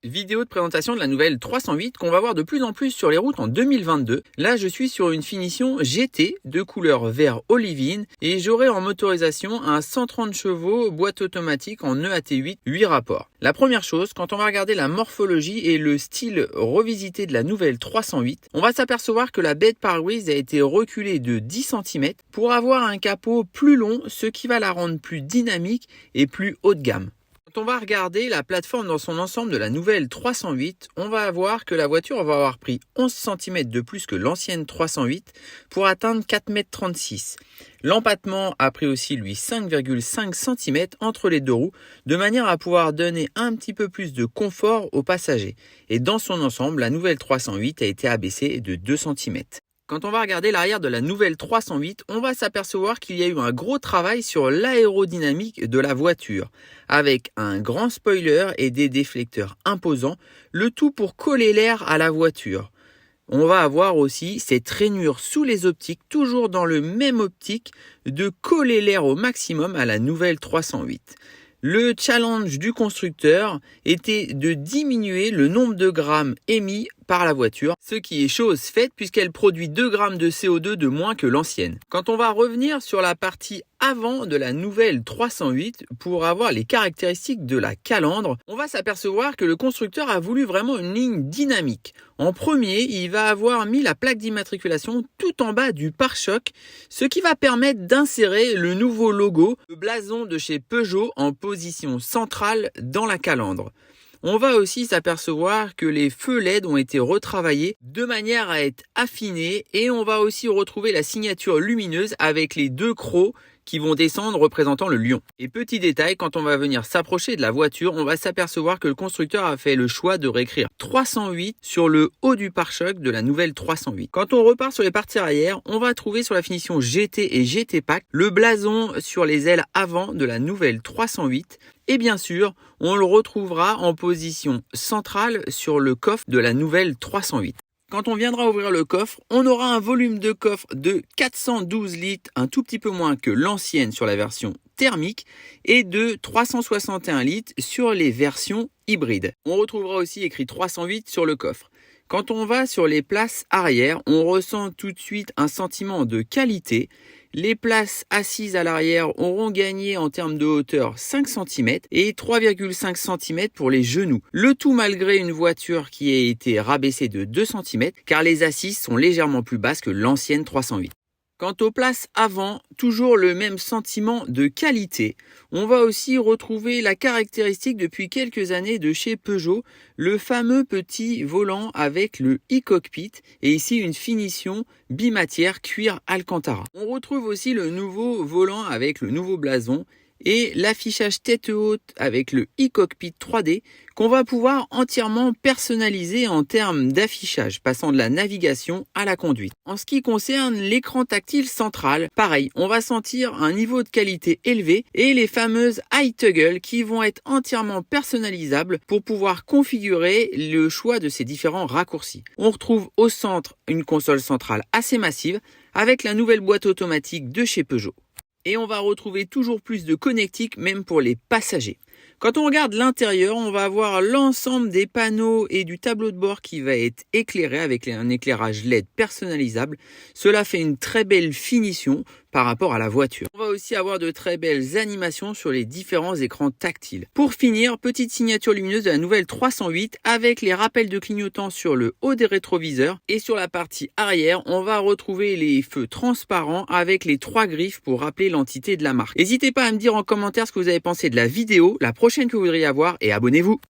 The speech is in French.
Vidéo de présentation de la nouvelle 308 qu'on va voir de plus en plus sur les routes en 2022. Là, je suis sur une finition GT de couleur vert olivine et j'aurai en motorisation un 130 chevaux boîte automatique en EAT8 8 rapports. La première chose, quand on va regarder la morphologie et le style revisité de la nouvelle 308, on va s'apercevoir que la baie de pare-brise a été reculée de 10 cm pour avoir un capot plus long, ce qui va la rendre plus dynamique et plus haut de gamme. Quand on va regarder la plateforme dans son ensemble de la nouvelle 308, on va voir que la voiture va avoir pris 11 cm de plus que l'ancienne 308 pour atteindre 4,36 m. L'empattement a pris aussi lui 5,5 cm entre les deux roues de manière à pouvoir donner un petit peu plus de confort aux passagers. Et dans son ensemble, la nouvelle 308 a été abaissée de 2 cm. Quand on va regarder l'arrière de la nouvelle 308, on va s'apercevoir qu'il y a eu un gros travail sur l'aérodynamique de la voiture, avec un grand spoiler et des déflecteurs imposants, le tout pour coller l'air à la voiture. On va avoir aussi cette rainure sous les optiques, toujours dans le même optique, de coller l'air au maximum à la nouvelle 308. Le challenge du constructeur était de diminuer le nombre de grammes émis par la voiture, ce qui est chose faite puisqu'elle produit 2 grammes de CO2 de moins que l'ancienne. Quand on va revenir sur la partie avant de la nouvelle 308 pour avoir les caractéristiques de la calandre, on va s'apercevoir que le constructeur a voulu vraiment une ligne dynamique. En premier, il va avoir mis la plaque d'immatriculation tout en bas du pare-choc, ce qui va permettre d'insérer le nouveau logo, le blason de chez Peugeot en position centrale dans la calandre. On va aussi s'apercevoir que les feux LED ont été retravaillés de manière à être affinés et on va aussi retrouver la signature lumineuse avec les deux crocs qui vont descendre représentant le lion. Et petit détail, quand on va venir s'approcher de la voiture, on va s'apercevoir que le constructeur a fait le choix de réécrire 308 sur le haut du pare-choc de la nouvelle 308. Quand on repart sur les parties arrière, on va trouver sur la finition GT et GT Pack le blason sur les ailes avant de la nouvelle 308. Et bien sûr, on le retrouvera en position centrale sur le coffre de la nouvelle 308. Quand on viendra ouvrir le coffre, on aura un volume de coffre de 412 litres, un tout petit peu moins que l'ancienne sur la version thermique, et de 361 litres sur les versions hybrides. On retrouvera aussi écrit 308 sur le coffre. Quand on va sur les places arrière, on ressent tout de suite un sentiment de qualité. Les places assises à l'arrière auront gagné en termes de hauteur 5 cm et 3,5 cm pour les genoux. Le tout malgré une voiture qui a été rabaissée de 2 cm car les assises sont légèrement plus basses que l'ancienne 308. Quant aux places avant, toujours le même sentiment de qualité. On va aussi retrouver la caractéristique depuis quelques années de chez Peugeot, le fameux petit volant avec le e-cockpit et ici une finition bimatière cuir Alcantara. On retrouve aussi le nouveau volant avec le nouveau blason et l'affichage tête haute avec le e-cockpit 3D qu'on va pouvoir entièrement personnaliser en termes d'affichage, passant de la navigation à la conduite. En ce qui concerne l'écran tactile central, pareil, on va sentir un niveau de qualité élevé et les fameuses eye toggle qui vont être entièrement personnalisables pour pouvoir configurer le choix de ces différents raccourcis. On retrouve au centre une console centrale assez massive avec la nouvelle boîte automatique de chez Peugeot. Et on va retrouver toujours plus de connectique même pour les passagers. Quand on regarde l'intérieur, on va avoir l'ensemble des panneaux et du tableau de bord qui va être éclairé avec un éclairage LED personnalisable. Cela fait une très belle finition par rapport à la voiture. On va aussi avoir de très belles animations sur les différents écrans tactiles. Pour finir, petite signature lumineuse de la nouvelle 308 avec les rappels de clignotants sur le haut des rétroviseurs et sur la partie arrière, on va retrouver les feux transparents avec les 3 griffes pour rappeler l'entité de la marque. N'hésitez pas à me dire en commentaire ce que vous avez pensé de la vidéo, la prochaine que vous voudriez avoir et abonnez-vous.